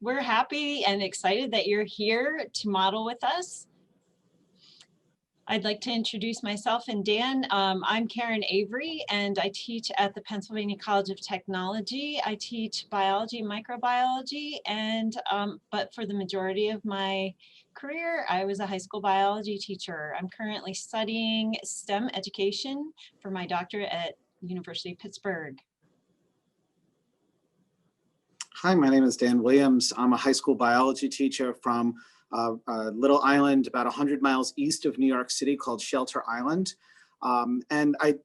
we're happy and excited that you're here to model with us. I'd like to introduce myself and Dan. I'm Karen Avery, and I teach at the Pennsylvania College of Technology. I teach biology and microbiology, and but for the majority of my career, I was a high school biology teacher. I'm currently studying STEM education for my doctorate at University of Pittsburgh. Hi, my name is Dan Williams. I'm a high school biology teacher from a little island about 100 miles east of New York City called Shelter Island.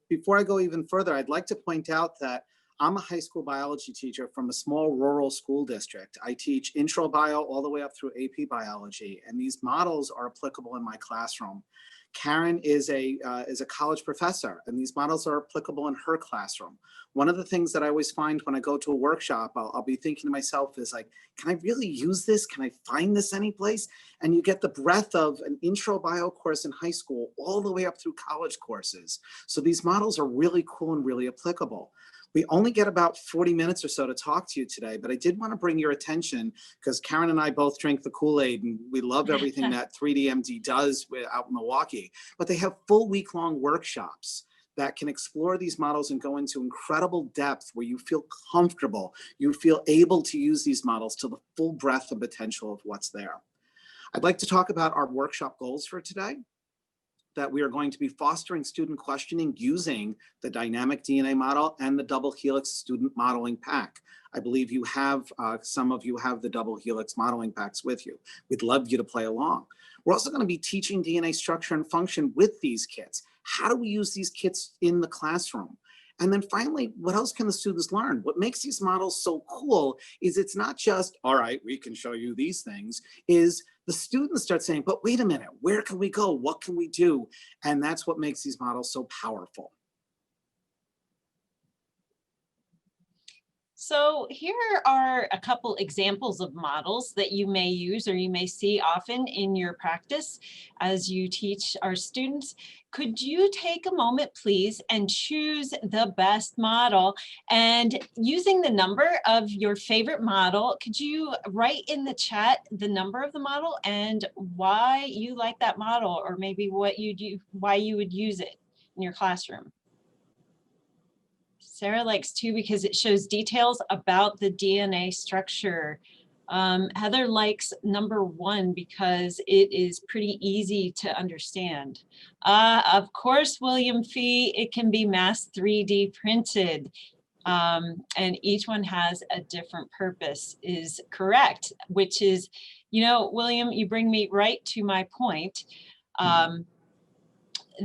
Before I go even further, I'd like to point out that I'm a high school biology teacher from a small rural school district. I teach intro bio all the way up through AP biology, and these models are applicable in my classroom. Karen is a college professor, and these models are applicable in her classroom. One of the things that I always find when I go to a workshop, I'll be thinking to myself is like, can I really use this? Can I find this anyplace? And you get the breadth of an intro bio course in high school all the way up through college courses. So these models are really cool and really applicable. We only get about 40 minutes or so to talk to you today, but I did want to bring your attention because Karen and I both drink the Kool-Aid and we love everything that 3DMD does out in Milwaukee, but they have full week-long workshops that can explore these models and go into incredible depth where you feel comfortable, you feel able to use these models to the full breadth and potential of what's there. I'd like to talk about our workshop goals for today, that we are going to be fostering student questioning using the dynamic DNA model and the double helix student modeling pack. I believe you have, some of you have the double helix modeling packs with you. We'd love you to play along. We're also going to be teaching DNA structure and function with these kits. How do we use these kits in the classroom? And then finally, what else can the students learn? What makes these models so cool is it's not just, all right, we can show you these things, is the students start saying, but wait a minute, where can we go? What can we do? And that's what makes these models so powerful. So here are a couple examples of models that you may use or you may see often in your practice as you teach our students. Could you take a moment, please, and choose the best model? And using the number of your favorite model, could you write in the chat the number of the model and why you like that model, or maybe what you do, why you would use it in your classroom? Sarah likes 2 because it shows details about the DNA structure. Heather likes number 1 because it is pretty easy to understand. Of course, William Fee, it can be mass 3D printed. And each one has a different purpose is correct, which is, you know, William, you bring me right to my point.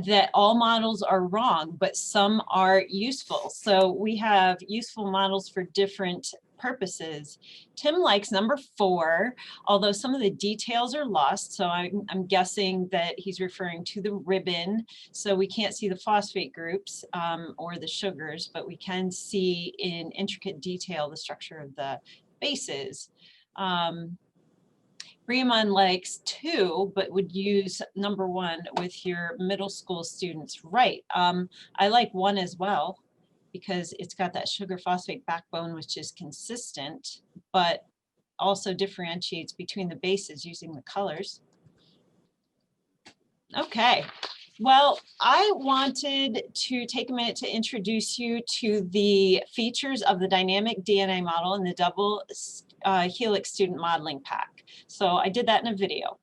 That all models are wrong, but some are useful. So we have useful models for different purposes. Tim likes number 4, although some of the details are lost. So I'm guessing that he's referring to the ribbon. So we can't see the phosphate groups or the sugars, but we can see in intricate detail the structure of the bases. Riemann likes 2, but would use number 1 with your middle school students. Right. I like 1 as well because it's got that sugar phosphate backbone, which is consistent, but also differentiates between the bases using the colors. Okay. Well, I wanted to take a minute to introduce you to the features of the dynamic DNA model and the double helix student modeling pack. So I did that in a video.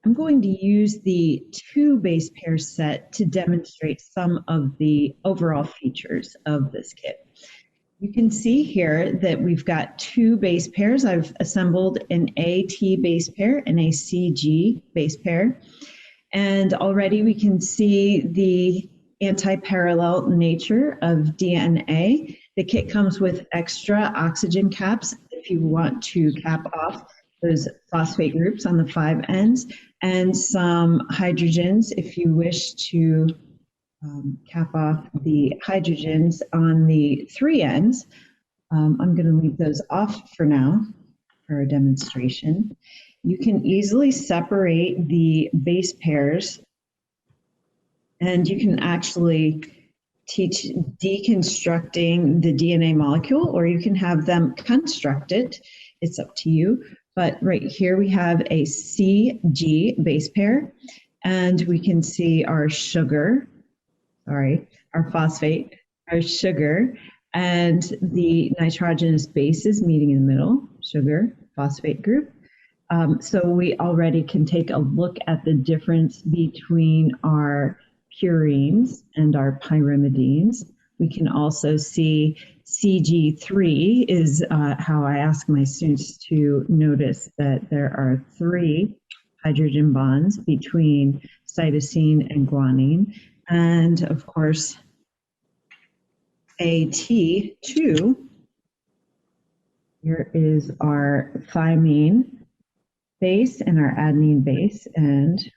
I'm going to use the 2 base pair set to demonstrate some of the overall features of this kit. You can see here that we've got 2 base pairs. I've assembled an AT base pair and a CG base pair. And already we can see the anti-parallel nature of DNA. The kit comes with extra oxygen caps if you want to cap off those phosphate groups on the 5 ends, and some hydrogens if you wish to cap off the hydrogens on the 3 ends. I'm going to leave those off for now for a demonstration. You can easily separate the base pairs, and you can actually teach deconstructing the DNA molecule, or you can have them construct it. It's up to you. But right here we have a CG base pair, and we can see our sugar, our phosphate, our sugar, and the nitrogenous bases meeting in the middle, sugar, phosphate group. So we already can take a look at the difference between our purines and our pyrimidines. We can also see CG3 is how I ask my students to notice that there are 3 hydrogen bonds between cytosine and guanine. And of course, AT2, here is our thymine base and our adenine base, and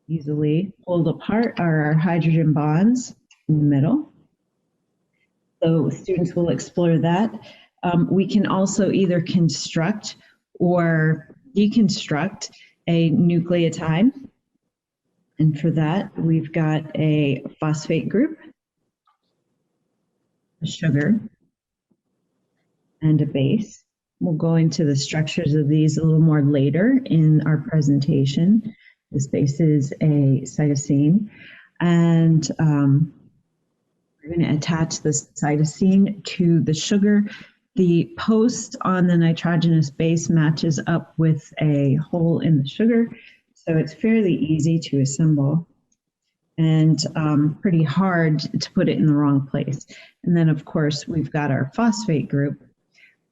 easily pulled apart are our hydrogen bonds in the middle. So students will explore that. We can also either construct or deconstruct a nucleotide. And for that, we've got a phosphate group, a sugar, and a base. We'll go into the structures of these a little more later in our presentation. This base is a cytosine, and we're going to attach the cytosine to the sugar. The post on the nitrogenous base matches up with a hole in the sugar, so it's fairly easy to assemble and pretty hard to put it in the wrong place. And then, of course, we've got our phosphate group,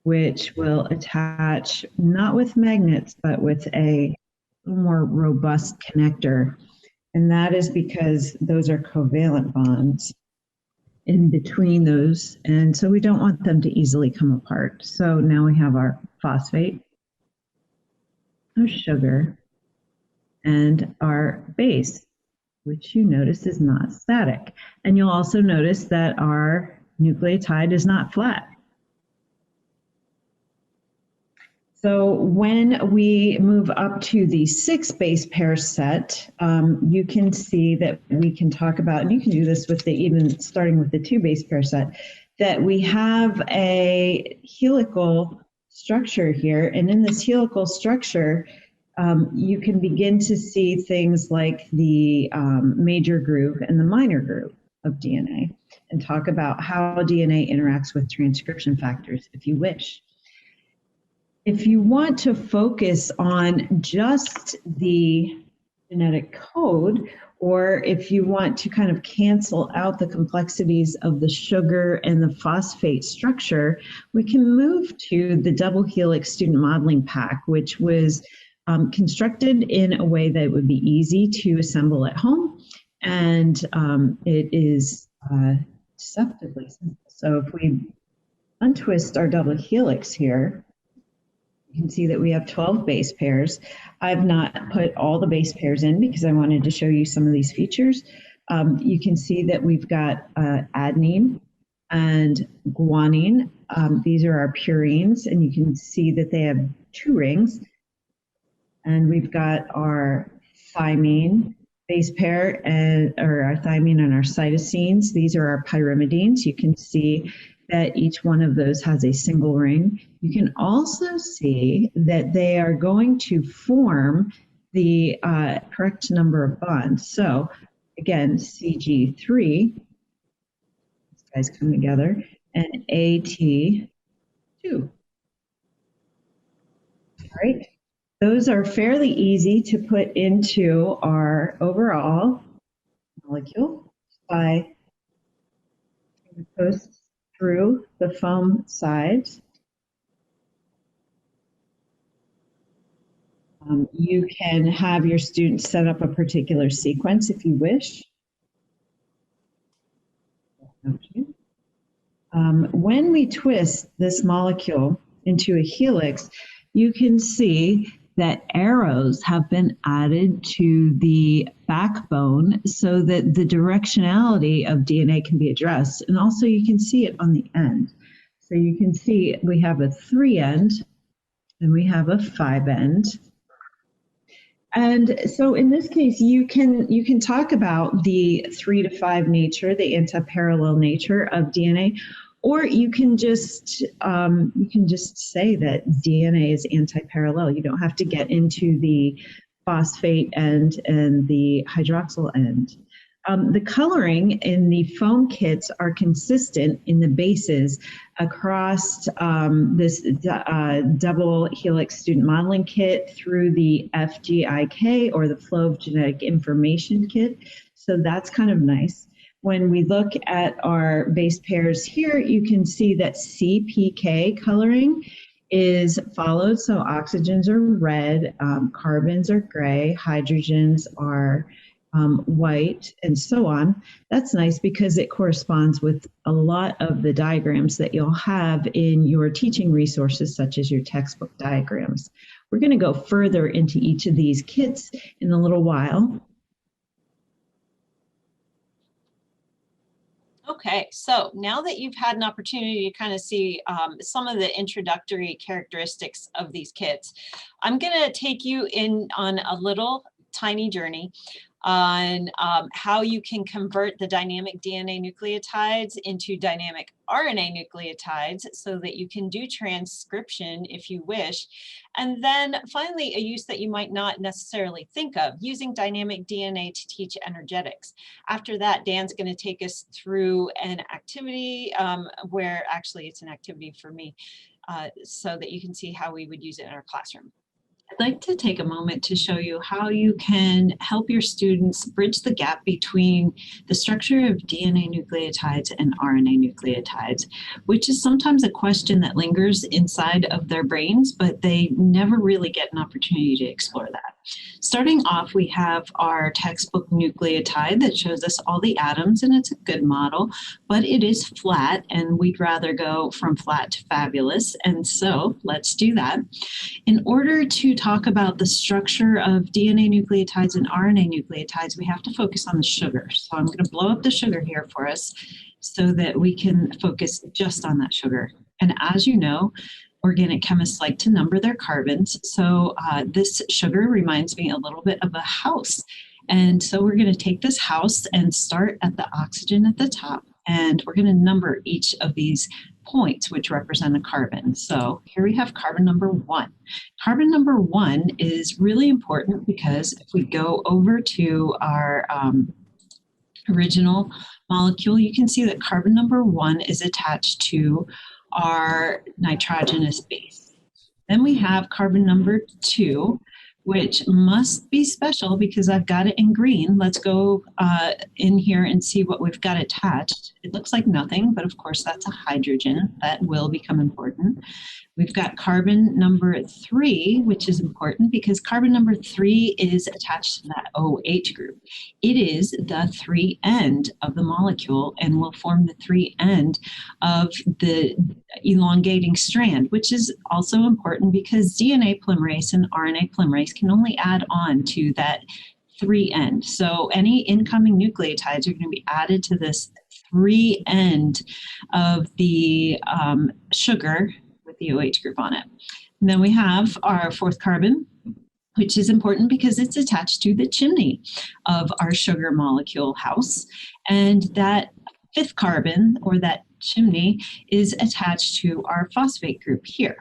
which will attach not with magnets, but with a more robust connector. And that is because those are covalent bonds in between those. And so we don't want them to easily come apart. So now we have our phosphate, our sugar, and our base, which you notice is not static. And you'll also notice that our nucleotide is not flat. So when we move up to the 6 base pair set, you can see that we can talk about, and you can do this with the, even starting with the 2 base pair set, that we have a helical structure here. And in this helical structure, you can begin to see things like the major groove and the minor groove of DNA, and talk about how DNA interacts with transcription factors if you wish. If you want to focus on just the genetic code, or if you want to kind of cancel out the complexities of the sugar and the phosphate structure, we can move to the double helix student modeling pack, which was constructed in a way that would be easy to assemble at home, and it is deceptively simple. So if we untwist our double helix here, you can see that we have 12 base pairs. I've not put all the base pairs in because I wanted to show you some of these features. You can see that we've got adenine and guanine. These are our purines, and you can see that they have 2 rings. And we've got our thymine base pair, or our thymine and our cytosines. These are our pyrimidines. You can see that each one of those has a single ring. You can also see that they are going to form the correct number of bonds. So again, CG3, these guys come together, and AT2. All right. Those are fairly easy to put into our overall molecule by the posts through the foam sides. You can have your students set up a particular sequence if you wish. When we twist this molecule into a helix, you can see that arrows have been added to the backbone so that the directionality of DNA can be addressed. And also you can see it on the end. So you can see we have a 3 end and we have a 5 end. And so in this case, you can talk about the 3 to 5 nature, the anti-parallel nature of DNA, or you can just say that DNA is anti-parallel. You don't have to get into the phosphate end and the hydroxyl end. The coloring in the foam kits are consistent in the bases across this double helix student modeling kit through the FGIK, or the flow of genetic information kit. So that's kind of nice. When we look at our base pairs here, you can see that CPK coloring is followed. So oxygens are red, carbons are gray, hydrogens are white, and so on. That's nice because it corresponds with a lot of the diagrams that you'll have in your teaching resources, such as your textbook diagrams. We're going to go further into each of these kits in a little while. Okay, so now that you've had an opportunity to kind of see some of the introductory characteristics of these kits, I'm going to take you in on a little tiny journey on how you can convert the dynamic DNA nucleotides into dynamic RNA nucleotides so that you can do transcription if you wish. And then finally, a use that you might not necessarily think of, using dynamic DNA to teach energetics. After that, Dan's going to take us through an activity where actually it's an activity for me so that you can see how we would use it in our classroom. I'd like to take a moment to show you how you can help your students bridge the gap between the structure of DNA nucleotides and RNA nucleotides, which is sometimes a question that lingers inside of their brains, but they never really get an opportunity to explore that. Starting off, we have our textbook nucleotide that shows us all the atoms, and it's a good model, but it is flat, and we'd rather go from flat to fabulous, and so let's do that. In order to talk about the structure of DNA nucleotides and RNA nucleotides, we have to focus on the sugar. So I'm going to blow up the sugar here for us so that we can focus just on that sugar. And as you know, organic chemists like to number their carbons. So this sugar reminds me a little bit of a house. And so we're going to take this house and start at the oxygen at the top. And we're going to number each of these points, which represent a carbon. So here we have carbon number 1. Carbon number 1 is really important because if we go over to our original molecule, you can see that carbon number 1 is attached to our nitrogenous base. Then we have carbon number 2, which must be special because I've got it in green. Let's go in here and see what we've got attached. It looks like nothing, but of course that's a hydrogen. That will become important. We've got carbon number 3, which is important because carbon number 3 is attached to that OH group. It is the 3 end of the molecule and will form the 3 end of the elongating strand, which is also important because DNA polymerase and RNA polymerase can only add on to that 3 end. So any incoming nucleotides are going to be added to this 3 end of the sugar with the OH group on it. And then we have our 4th carbon, which is important because it's attached to the chimney of our sugar molecule house. And that 5th carbon, or that chimney, is attached to our phosphate group here.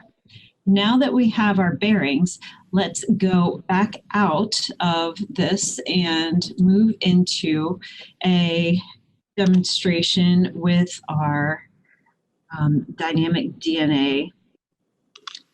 Now that we have our bearings, let's go back out of this and move into a demonstration with our dynamic DNA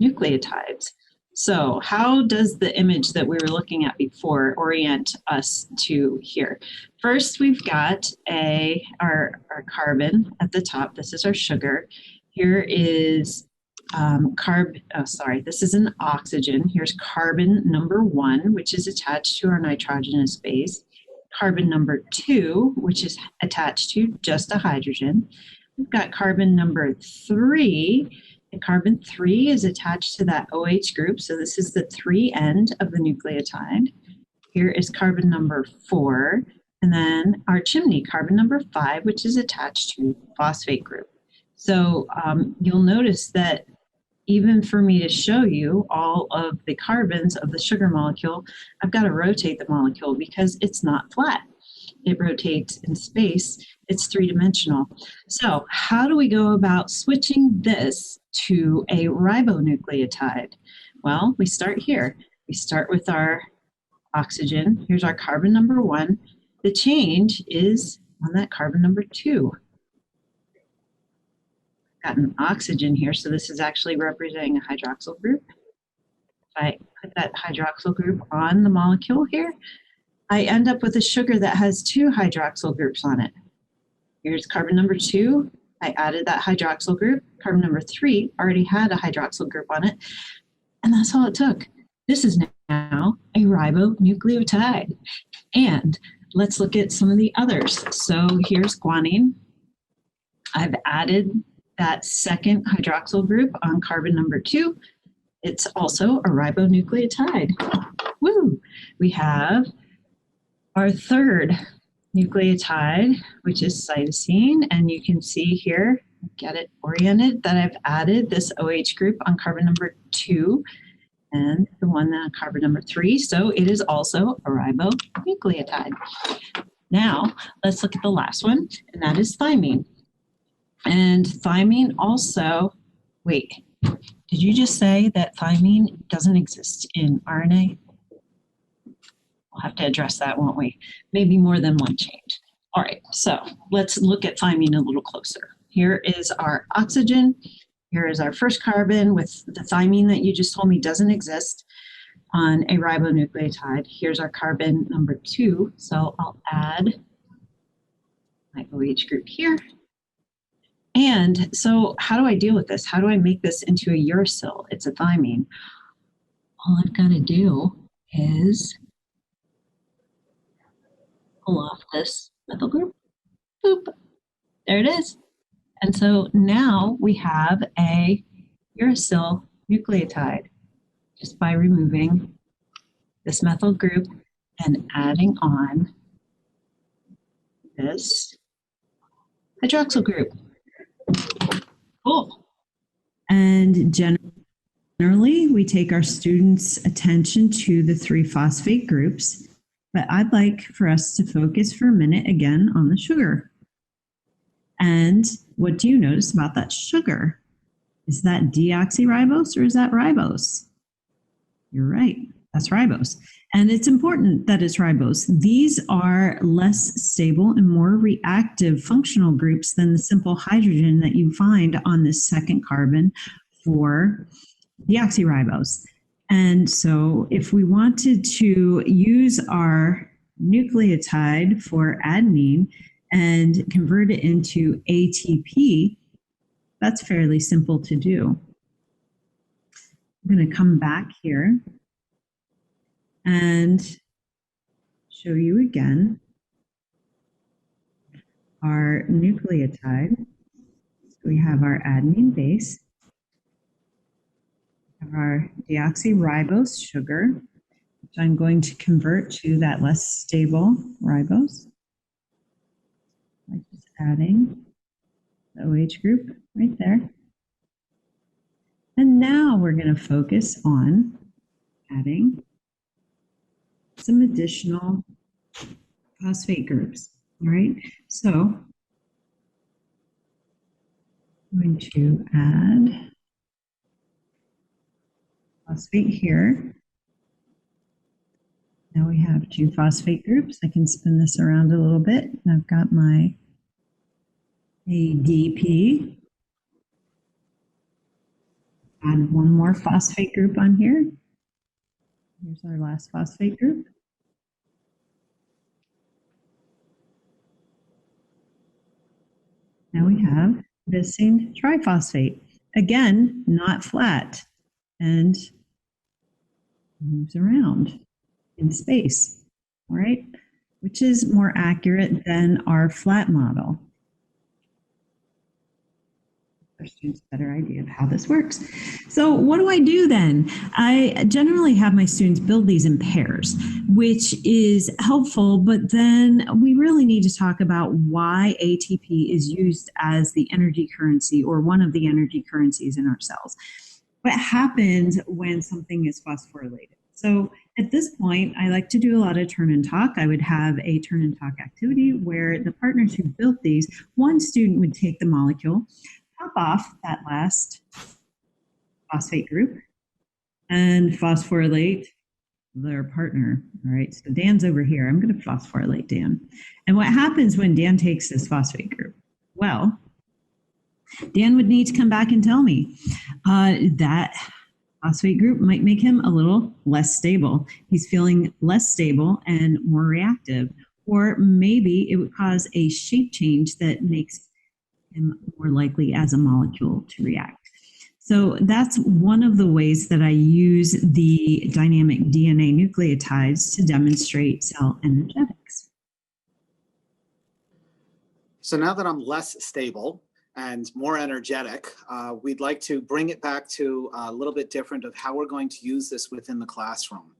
nucleotides. So how does the image that we were looking at before orient us to here? First, we've got our carbon at the top. This is our sugar. Here is this is an oxygen. Here's carbon number 1, which is attached to our nitrogenous base. Carbon number 2, which is attached to just a hydrogen. We've got carbon number 3. And carbon 3 is attached to that OH group. So this is the 3 end of the nucleotide. Here is carbon number 4. And then our chimney, carbon number 5, which is attached to phosphate group. So you'll notice that even for me to show you all of the carbons of the sugar molecule, I've got to rotate the molecule because it's not flat. It rotates in space. It's three-dimensional. So how do we go about switching this to a ribonucleotide? Well, we start here. We start with our oxygen. Here's our carbon number 1. The change is on that carbon number 2. Got an oxygen here, so this is actually representing a hydroxyl group. If I put that hydroxyl group on the molecule here, I end up with a sugar that has 2 hydroxyl groups on it. Here's carbon number 2. I added that hydroxyl group. Carbon number 3 already had a hydroxyl group on it. And that's all it took. This is now a ribonucleotide. And let's look at some of the others. So here's guanine. I've added that second hydroxyl group on carbon number 2. It's also a ribonucleotide. Woo! We have our third nucleotide, which is cytosine, and you can see here, get it oriented, that I've added this OH group on carbon number 2 and the one on carbon number 3, so it is also a ribonucleotide. Now, let's look at the last one, and that is thymine. And thymine also, wait, did you just say that thymine doesn't exist in RNA? We'll have to address that, won't we? Maybe more than one change. All right, so let's look at thymine a little closer. Here is our oxygen. Here is our first carbon with the thymine that you just told me doesn't exist on a ribonucleotide. Here's our carbon number 2. So I'll add my OH group here. And so how do I deal with this? How do I make this into a uracil? It's a thymine. All I've got to do is pull off this methyl group. Boop. There it is. And so now we have a uracil nucleotide just by removing this methyl group and adding on this hydroxyl group. Cool. And generally, we take our students' attention to the 3 phosphate groups, but I'd like for us to focus for a minute again on the sugar. And what do you notice about that sugar? Is that deoxyribose or is that ribose? You're right, that's ribose. And it's important that it's ribose. These are less stable and more reactive functional groups than the simple hydrogen that you find on this second carbon for deoxyribose. And so if we wanted to use our nucleotide for adenine and convert it into ATP, that's fairly simple to do. I'm going to come back here and show you again our nucleotide. So we have our adenine base, we have our deoxyribose sugar, which I'm going to convert to that less stable ribose by just adding the OH group right there. And now we're going to focus on adding some additional phosphate groups. All right, so I'm going to add phosphate here. Now we have 2 phosphate groups. I can spin this around a little bit. And I've got my ADP. Add 1 more phosphate group on here. Here's our last phosphate group. Now we have missing triphosphate. Again, not flat and moves around in space, all right? Which is more accurate than our flat model. Our students a better idea of how this works. So what do I do then? I generally have my students build these in pairs, which is helpful, but then we really need to talk about why ATP is used as the energy currency or one of the energy currencies in our cells. what happens when something is phosphorylated. So at this point, I like to do a lot of turn and talk. I would have a turn and talk activity where the partners who built these, one student would take the molecule, pop off that last phosphate group, and phosphorylate their partner. All right, so Dan's over here. I'm going to phosphorylate Dan. And what happens when Dan takes this phosphate group? Well, Dan would need to come back and tell me that phosphate group might make him a little less stable. He's feeling less stable and more reactive. Or maybe it would cause a shape change that makes him more likely as a molecule to react. So that's one of the ways that I use the dynamic DNA nucleotides to demonstrate cell energetics. So now that I'm less stable and more energetic, we'd like to bring it back to a little bit different of how we're going to use this within the classroom.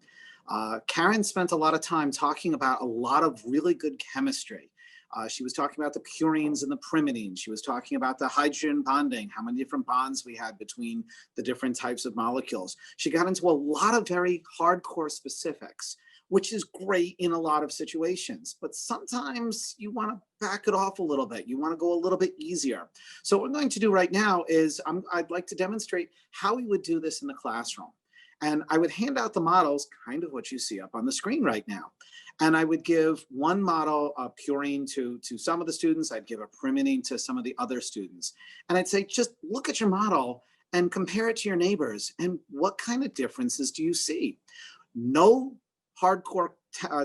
Karen spent a lot of time talking about a lot of really good chemistry. She was talking about the purines and the pyrimidines. She was talking about the hydrogen bonding, how many different bonds we had between the different types of molecules. She got into a lot of very hardcore specifics, which is great in a lot of situations, but sometimes you want to back it off a little bit. You want to go a little bit easier. So what we're going to do right now is I'd like to demonstrate how we would do this in the classroom. And I would hand out the models, kind of what you see up on the screen right now. And I would give one model, a purine, to some of the students. I'd give a pyrimidine to some of the other students. And I'd say, just look at your model and compare it to your neighbors. And what kind of differences do you see? No hardcore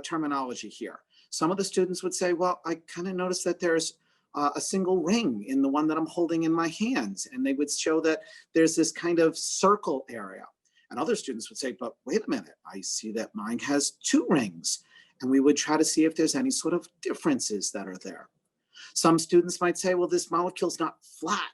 terminology here. Some of the students would say, well, I kind of noticed that there's a single ring in the one that I'm holding in my hands. And they would show that there's this kind of circle area. And other students would say, but wait a minute, I see that mine has 2 rings. And we would try to see if there's any sort of differences that are there. Some students might say, well, this molecule's not flat.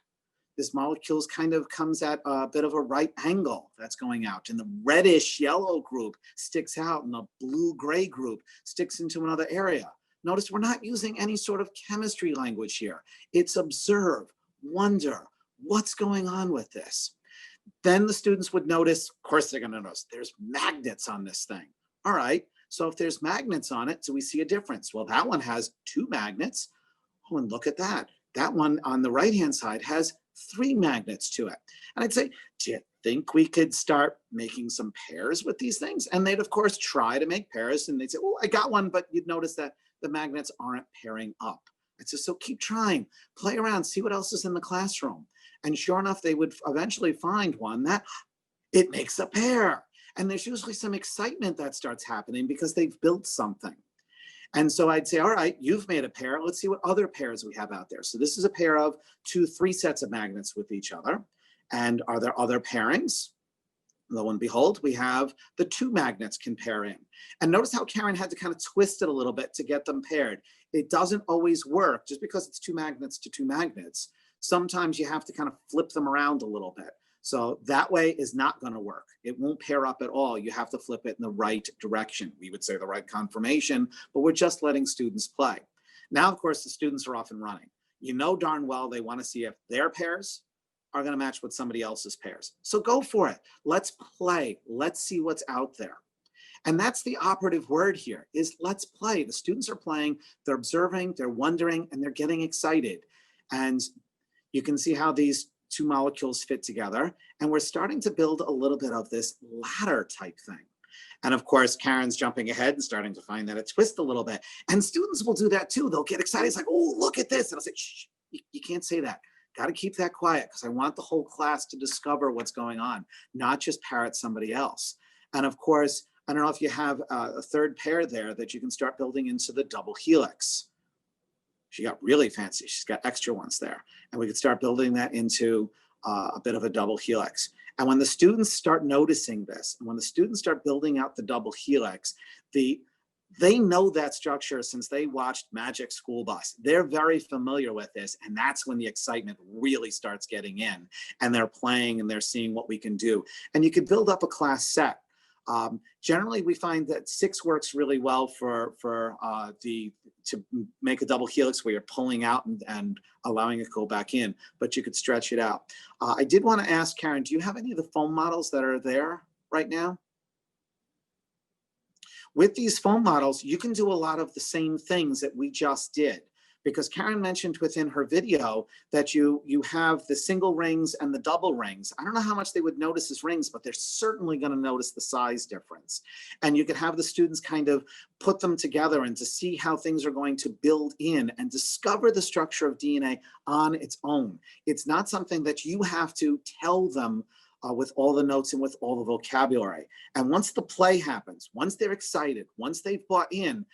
This molecule kind of comes at a bit of a right angle that's going out. And the reddish yellow group sticks out and the blue gray group sticks into another area. Notice we're not using any sort of chemistry language here. It's observe, wonder, what's going on with this? Then the students would notice, of course they're going to notice, there's magnets on this thing. All right, so if there's magnets on it, do we see a difference? Well, that one has 2 magnets. Oh, and look at that. That one on the right-hand side has 3 magnets to it. And I'd say, do you think we could start making some pairs with these things? And they'd, of course, try to make pairs. And they'd say, oh, I got one, but you'd notice that the magnets aren't pairing up. I'd say, so keep trying, play around, see what else is in the classroom. And sure enough, they would eventually find one that it makes a pair. And there's usually some excitement that starts happening because they've built something. And so I'd say, all right, you've made a pair. Let's see what other pairs we have out there. So this is a pair of 3 sets of magnets with each other. And are there other pairings? Lo and behold, we have the 2 magnets can pair in. And notice how Karen had to kind of twist it a little bit to get them paired. It doesn't always work just because it's 2 magnets to 2 magnets. Sometimes you have to kind of flip them around a little bit. So that way is not going to work. It won't pair up at all. You have to flip it in the right direction. We would say the right conformation, but we're just letting students play. Now, of course, the students are off and running. You know darn well they want to see if their pairs are going to match with somebody else's pairs. So go for it. Let's play. Let's see what's out there. And that's the operative word here is let's play. The students are playing, they're observing, they're wondering, and they're getting excited. And you can see how these 2 molecules fit together. And we're starting to build a little bit of this ladder type thing. And of course, Karen's jumping ahead and starting to find that it twists a little bit. And students will do that too. They'll get excited. It's like, oh, look at this. And I'll say, shh, you can't say that. Got to keep that quiet because I want the whole class to discover what's going on, not just parrot somebody else. And of course, I don't know if you have a 3rd pair there that you can start building into the double helix. She got really fancy. She's got extra ones there. And we could start building that into a bit of a double helix. And when the students start noticing this, and when the students start building out the double helix, they know that structure since they watched Magic School Bus. They're very familiar with this. And that's when the excitement really starts getting in. And they're playing and they're seeing what we can do. And you could build up a class set Generally, we find that 6 works really well to make a double helix where you're pulling out and allowing it to go back in, but you could stretch it out. I did want to ask Karen, do you have any of the foam models that are there right now? With these foam models, you can do a lot of the same things that we just did, because Karen mentioned within her video that you have the single rings and the double rings. I don't know how much they would notice as rings, but they're certainly going to notice the size difference. And you could have the students kind of put them together and to see how things are going to build in and discover the structure of DNA on its own. It's not something that you have to tell them with all the notes and with all the vocabulary. And once the play happens, once they're excited, once they've bought in,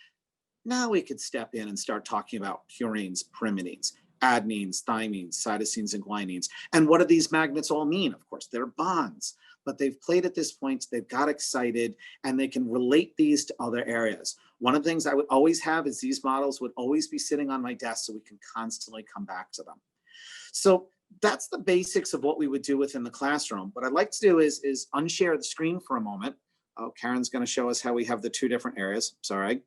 now we could step in and start talking about purines, pyrimidines, adenines, thymines, cytosines, and guanines. And what do these magnets all mean? Of course, they're bonds, but they've played at this point, they've got excited, and they can relate these to other areas. One of the things I would always have is these models would always be sitting on my desk so we can constantly come back to them. So that's the basics of what we would do within the classroom. What I'd like to do is unshare the screen for a moment. Oh, Karen's going to show us how we have the 2 different areas. Sorry.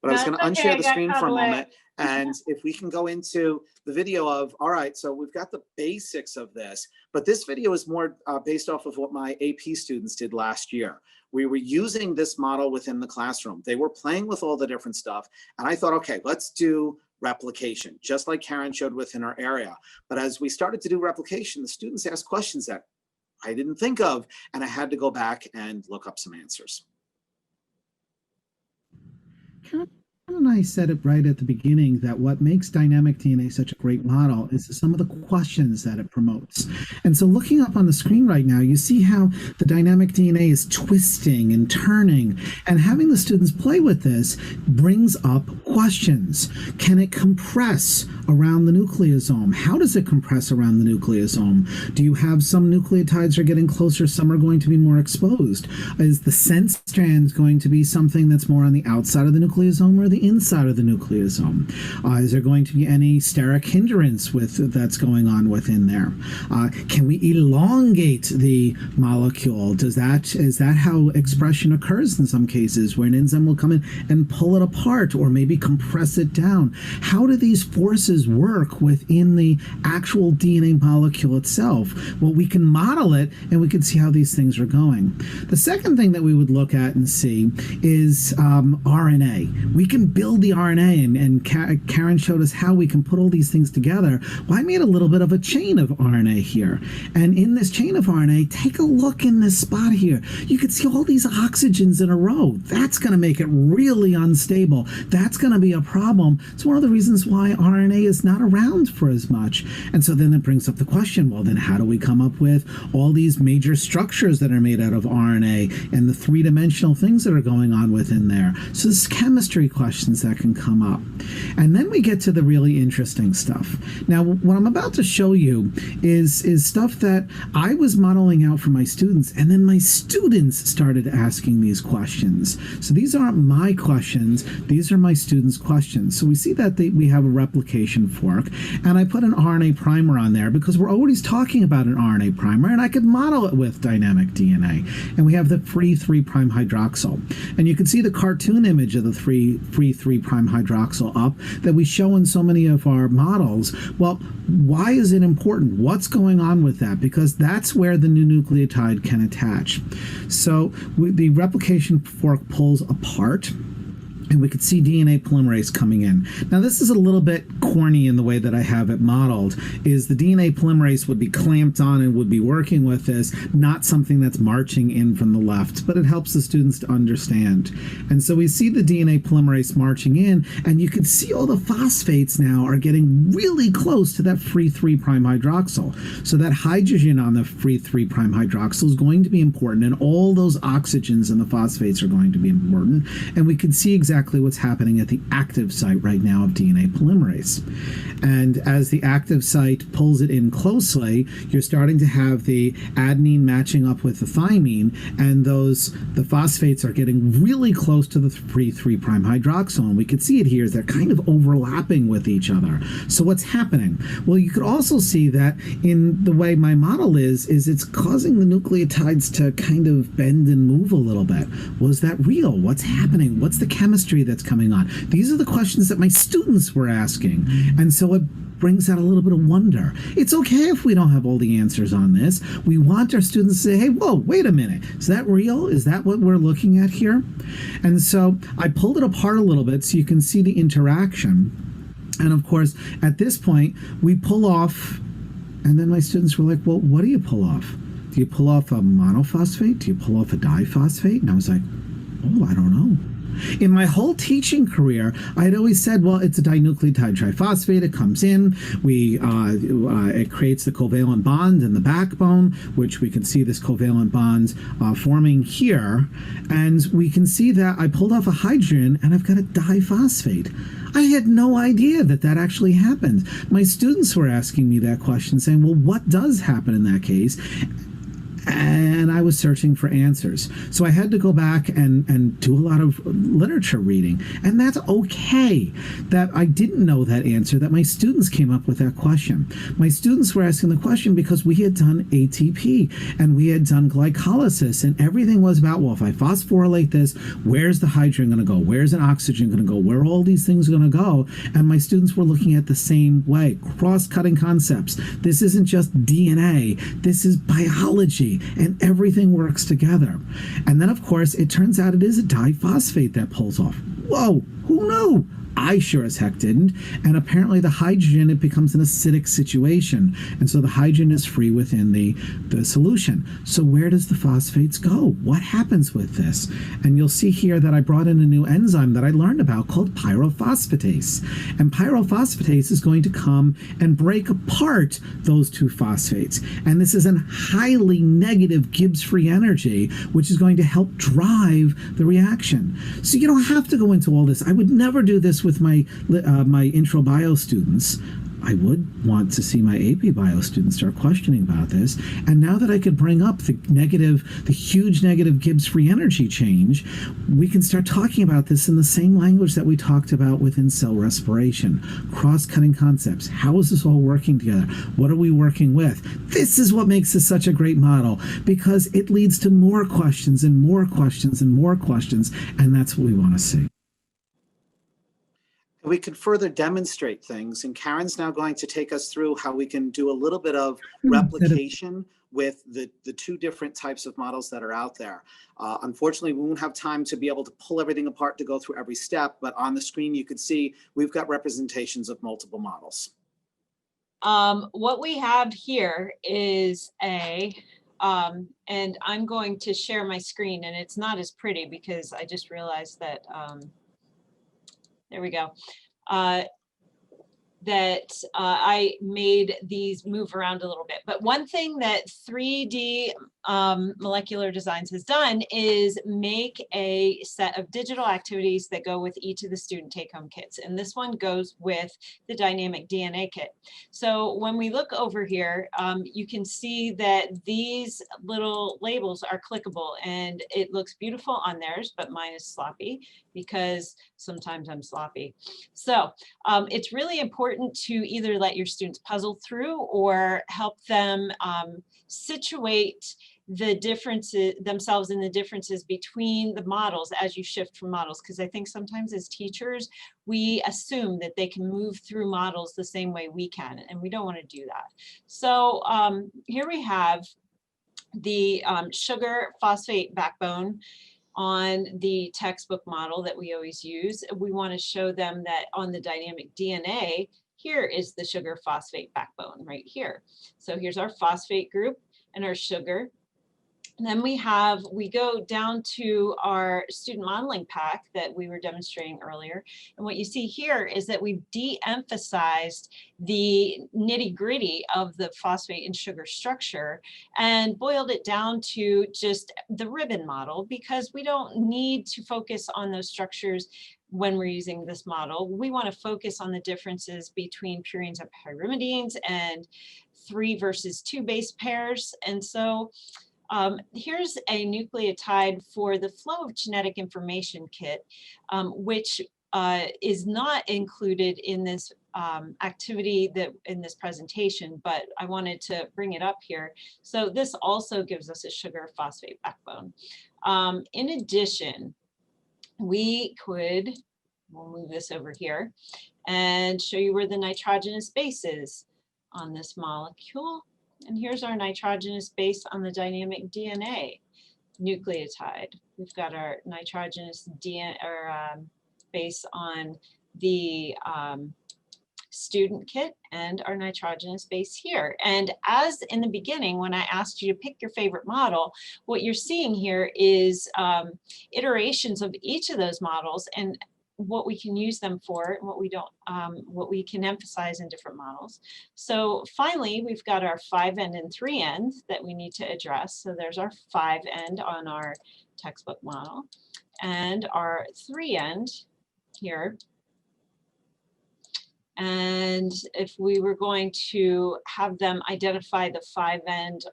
But I was going to unshare the screen for a moment. And if we can go into the video of, all right, so we've got the basics of this, but this video is more based off of what my AP students did last year. We were using this model within the classroom. They were playing with all the different stuff. And I thought, okay, let's do replication, just like Karen showed within our area. But as we started to do replication, the students asked questions that I didn't think of, and I had to go back and look up some answers. Karen and I said it right at the beginning that what makes dynamic DNA such a great model is some of the questions that it promotes. And so looking up on the screen right now, you see how the dynamic DNA is twisting and turning, and having the students play with this brings up questions. Can it compress around the nucleosome? How does it compress around the nucleosome? Do you have some nucleotides are getting closer, some are going to be more exposed? Is the sense strand going to be something that's more on the outside of the nucleosome or the inside of the nucleosome? Is there going to be any steric hindrance that's going on within there? Can we elongate the molecule? Is that how expression occurs in some cases, where an enzyme will come in and pull it apart or maybe compress it down? How do these forces work within the actual DNA molecule itself? Well, we can model it and we can see how these things are going. The second thing that we would look at and see is RNA. We can build the RNA, and Karen showed us how we can put all these things together. Well, I made a little bit of a chain of RNA here. And in this chain of RNA, take a look in this spot here. You can see all these oxygens in a row. That's going to make it really unstable. That's going to be a problem. It's one of the reasons why RNA is not around for as much. And so then it brings up the question, well, then how do we come up with all these major structures that are made out of RNA and the 3-dimensional things that are going on within there? So this is chemistry questions that can come up. And then we get to the really interesting stuff. Now, what I'm about to show you is stuff that I was modeling out for my students, and then my students started asking these questions. So these aren't my questions, these are my students' questions. So we see that we have a replication fork, and I put an RNA primer on there because we're always talking about an RNA primer, and I could model it with dynamic DNA. And we have the free 3' hydroxyl. And you can see the cartoon image of the free 3' hydroxyl up that we show in so many of our models. Well, why is it important? What's going on with that? Because that's where the new nucleotide can attach. So the replication fork pulls apart, and we could see DNA polymerase coming in. Now, this is a little bit corny in the way that I have it modeled, is the DNA polymerase would be clamped on and would be working with this, not something that's marching in from the left, but it helps the students to understand. And so we see the DNA polymerase marching in, and you can see all the phosphates now are getting really close to that free 3' hydroxyl. So that hydrogen on the free 3' hydroxyl is going to be important, and all those oxygens in the phosphates are going to be important. And we can see exactly exactly what's happening at the active site right now of DNA polymerase. And as the active site pulls it in closely, you're starting to have the adenine matching up with the thymine, and the phosphates are getting really close to the free 3' hydroxyl. We can see it here as they're kind of overlapping with each other. So what's happening? Well, you could also see that in the way my model is it's causing the nucleotides to kind of bend and move a little bit. Was that real? What's happening? What's the chemistry that's coming on? These are the questions that my students were asking. And so it brings out a little bit of wonder. It's okay if we don't have all the answers on this. We want our students to say, hey, whoa, wait a minute. Is that real? Is that what we're looking at here? And so I pulled it apart a little bit so you can see the interaction. And of course, at this point, we pull off, and then my students were like, well, what do you pull off? Do you pull off a monophosphate? Do you pull off a diphosphate? And I was like, oh, I don't know. In my whole teaching career, I had always said, well, it's a dinucleotide triphosphate. It comes in, it creates the covalent bond in the backbone, which we can see this covalent bond forming here. And we can see that I pulled off a hydrogen and I've got a diphosphate. I had no idea that that actually happened. My students were asking me that question, saying, well, what does happen in that case? And I was searching for answers. So I had to go back and do a lot of literature reading. And that's okay that I didn't know that answer, that my students came up with that question. My students were asking the question because we had done ATP and we had done glycolysis, and everything was about, well, if I phosphorylate this, where's the hydrogen going to go? Where's an oxygen going to go? Where are all these things going to go? And my students were looking at the same way, cross-cutting concepts. This isn't just DNA. This is biology. And everything works together. And then, of course, it turns out it is a diphosphate that pulls off. Whoa, who knew? I sure as heck didn't. And apparently the hydrogen, it becomes an acidic situation. And so the hydrogen is free within the solution. So where does the phosphates go? What happens with this? And you'll see here that I brought in a new enzyme that I learned about called pyrophosphatase. And pyrophosphatase is going to come and break apart those two phosphates. And this is a highly negative Gibbs free energy, which is going to help drive the reaction. So you don't have to go into all this. I would never do this with my intro bio students. I would want to see my AP Bio students start questioning about this. And now that I could bring up the huge negative Gibbs free energy change, we can start talking about this in the same language that we talked about within cell respiration. Cross-cutting concepts. How is this all working together? What are we working with? This is what makes this such a great model, because it leads to more questions and more questions and more questions, and that's what we want to see. We can further demonstrate things, and Karen's now going to take us through how we can do a little bit of replication with the two different types of models that are out there. Unfortunately, we won't have time to be able to pull everything apart to go through every step, but on the screen you can see we've got representations of multiple models. What we have here is and I'm going to share my screen, and it's not as pretty because I just realized that there we go. I made these move around a little bit. But one thing that 3D Molecular Designs has done is make a set of digital activities that go with each of the student take-home kits. And this one goes with the dynamic DNA kit. So when we look over here, you can see that these little labels are clickable, and it looks beautiful on theirs, but mine is sloppy because sometimes I'm sloppy. So it's really important to either let your students puzzle through or help them situate the differences themselves in the differences between the models as you shift from models, because I think sometimes as teachers we assume that they can move through models the same way we can, and we don't want to do that. So here we have the sugar phosphate backbone on the textbook model that we always use. We want to show them that on the dynamic DNA, here is the sugar phosphate backbone right here. So here's our phosphate group and our sugar. And then we go down to our student modeling pack that we were demonstrating earlier. And what you see here is that we've de-emphasized the nitty-gritty of the phosphate and sugar structure and boiled it down to just the ribbon model, because we don't need to focus on those structures when we're using this model. We want to focus on the differences between purines and pyrimidines and 3 versus 2 base pairs. And so here's a nucleotide for the flow of genetic information kit, which is not included in this activity in this presentation, but I wanted to bring it up here. So this also gives us a sugar phosphate backbone. In addition, we'll move this over here and show you where the nitrogenous base is on this molecule. And here's our nitrogenous base on the dynamic DNA nucleotide. We've got our nitrogenous base on the student kit and our nitrogenous base here. And as in the beginning, when I asked you to pick your favorite model, what you're seeing here is iterations of each of those models and what we can use them for and what we don't, what we can emphasize in different models. So finally, we've got our 5' and 3' that we need to address. So there's our 5' on our textbook model and our 3' here. And if we were going to have them identify the 5'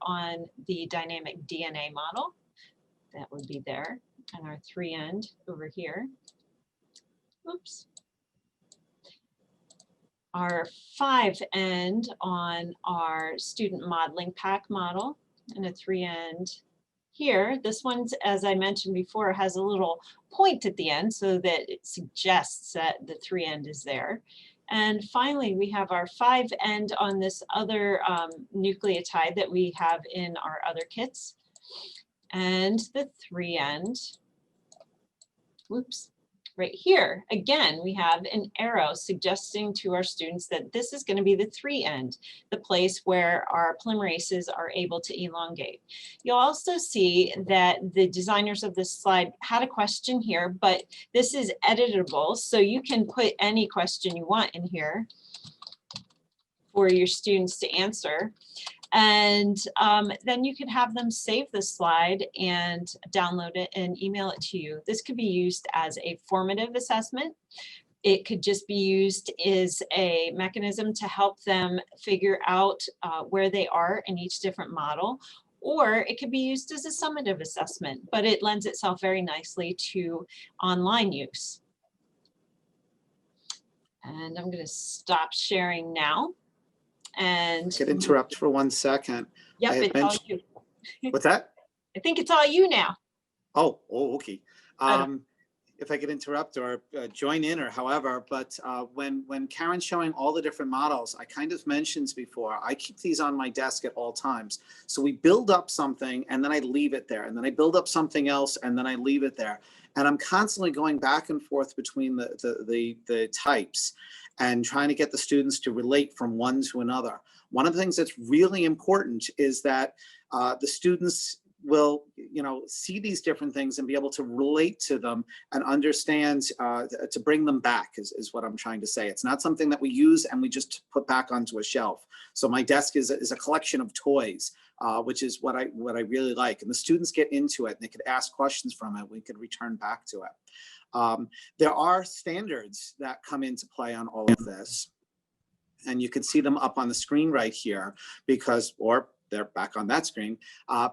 on the dynamic DNA model, that would be there, and our 3' over here. Oops. Our 5' on our student modeling pack model and a 3' here. This one's, as I mentioned before, has a little point at the end so that it suggests that the 3' is there. And finally, we have our 5' on this other nucleotide that we have in our other kits. And the 3' whoops, right here. Again, we have an arrow suggesting to our students that this is going to be the 3', the place where our polymerases are able to elongate. You'll also see that the designers of this slide had a question here, but this is editable, so you can put any question you want in here for your students to answer. And then you can have them save the slide and download it and email it to you. This could be used as a formative assessment. It could just be used as a mechanism to help them figure out where they are in each different model, or it could be used as a summative assessment, but it lends itself very nicely to online use. And I'm going to stop sharing now. And I could interrupt for 1 second. Yep, it's all you. What's that? I think it's all you now. Oh, okay. If I could interrupt or join in or however, but when Karen's showing all the different models, I kind of mentioned before, I keep these on my desk at all times. So we build up something and then I leave it there. And then I build up something else and then I leave it there. And I'm constantly going back and forth between the types and trying to get the students to relate from one to another. One of the things that's really important is that the students will, see these different things and be able to relate to them and understand to bring them back is what I'm trying to say. It's not something that we use and we just put back onto a shelf. So my desk is a collection of toys, which is what I really like. And the students get into it and they could ask questions from it. We could return back to it. There are standards that come into play on all of this. And you can see them up on the screen right here or they're back on that screen,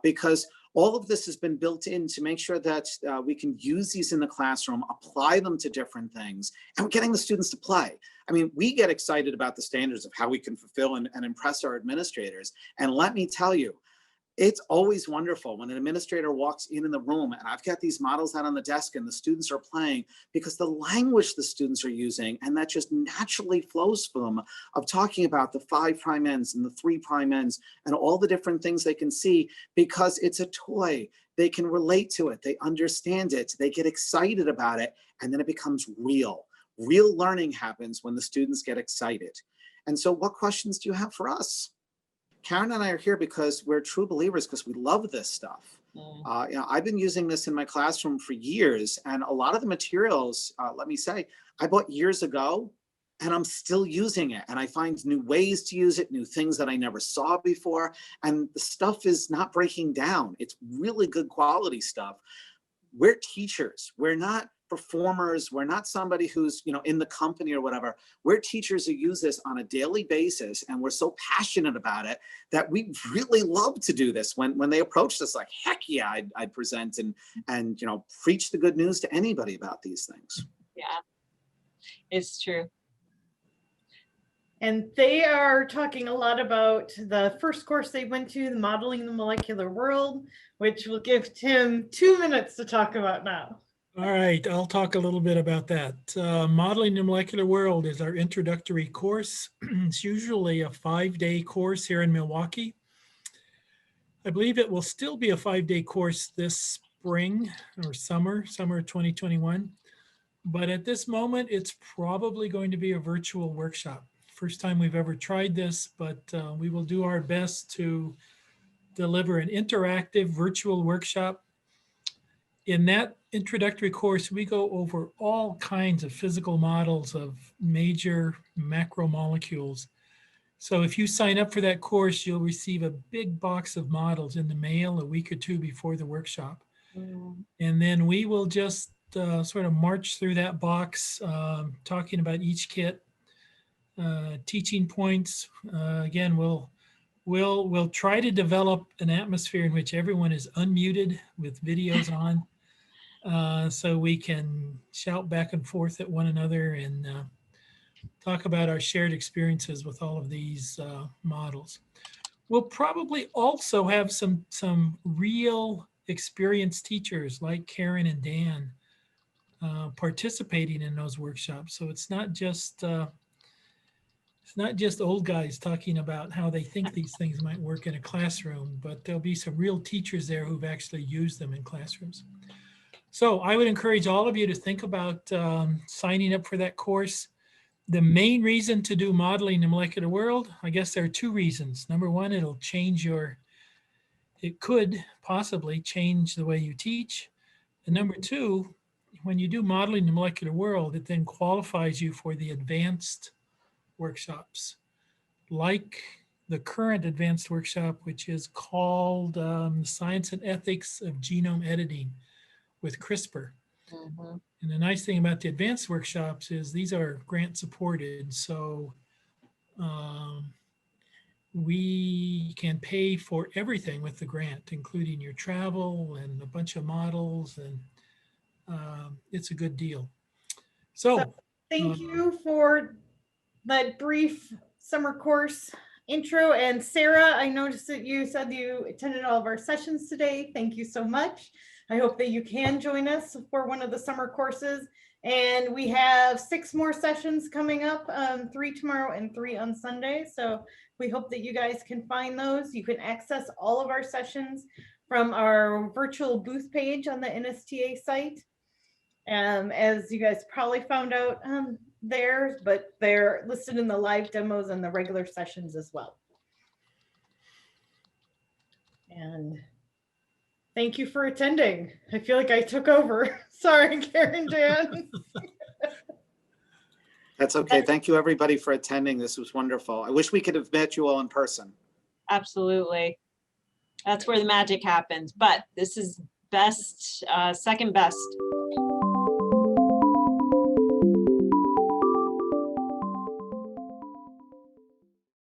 because all of this has been built in to make sure that we can use these in the classroom, apply them to different things, and we're getting the students to play. I mean, we get excited about the standards of how we can fulfill and impress our administrators. And let me tell you, it's always wonderful when an administrator walks in the room and I've got these models out on the desk and the students are playing, because the language the students are using, and that just naturally flows from them, of talking about the 5' ends and the 3' ends and all the different things they can see, because it's a toy. They can relate to it. They understand it. They get excited about it. And then it becomes real. Real learning happens when the students get excited. And so what questions do you have for us? Karen and I are here because we're true believers, because we love this stuff. I've been using this in my classroom for years, and a lot of the materials, let me say, I bought years ago, and I'm still using it. And I find new ways to use it, new things that I never saw before. And the stuff is not breaking down. It's really good quality stuff. We're teachers. We're not performers. We're not somebody who's, in the company or whatever. We're teachers who use this on a daily basis. And we're so passionate about it that we really love to do this. When they approached us, like, heck yeah, I'd present and preach the good news to anybody about these things. Yeah, it's true. And they are talking a lot about the first course they went to, the Modeling the Molecular World, which we'll give Tim 2 minutes to talk about now. All right, I'll talk a little bit about that. Modeling the Molecular World is our introductory course. It's usually a 5-day course here in Milwaukee. I believe it will still be a 5-day course this spring or summer 2021. But at this moment, it's probably going to be a virtual workshop. First time we've ever tried this, but we will do our best to deliver an interactive virtual workshop. In that introductory course, we go over all kinds of physical models of major macromolecules. So if you sign up for that course, you'll receive a big box of models in the mail a week or two before the workshop. And then we will just sort of march through that box, talking about each kit. Teaching points. Again, we'll try to develop an atmosphere in which everyone is unmuted with videos on, so we can shout back and forth at one another and talk about our shared experiences with all of these models. We'll probably also have some real experienced teachers like Karen and Dan participating in those workshops. So it's not just old guys talking about how they think these things might work in a classroom, but there'll be some real teachers there who've actually used them in classrooms. So I would encourage all of you to think about signing up for that course. The main reason to do Modeling the Molecular World, I guess there are 2 reasons. Number one, it could possibly change the way you teach. And number 2, when you do Modeling the Molecular World, it then qualifies you for the advanced workshops, like the current advanced workshop, which is called Science and Ethics of Genome Editing with CRISPR. And the nice thing about the advanced workshops is these are grant supported. So we can pay for everything with the grant, including your travel and a bunch of models, and it's a good deal. So thank you for that brief summer course intro. And Sarah, I noticed that you said you attended all of our sessions today. Thank you so much. I hope that you can join us for one of the summer courses. And we have 6 more sessions coming up, 3 tomorrow and 3 on Sunday. So we hope that you guys can find those. You can access all of our sessions from our virtual booth page on the NSTA site. As you guys probably found out there, but they're listed in the live demos and the regular sessions as well. And thank you for attending. I feel like I took over. Sorry, Karen, Dan. That's okay. Thank you, everybody, for attending. This was wonderful. I wish we could have met you all in person. Absolutely. That's where the magic happens. But this is best, second best.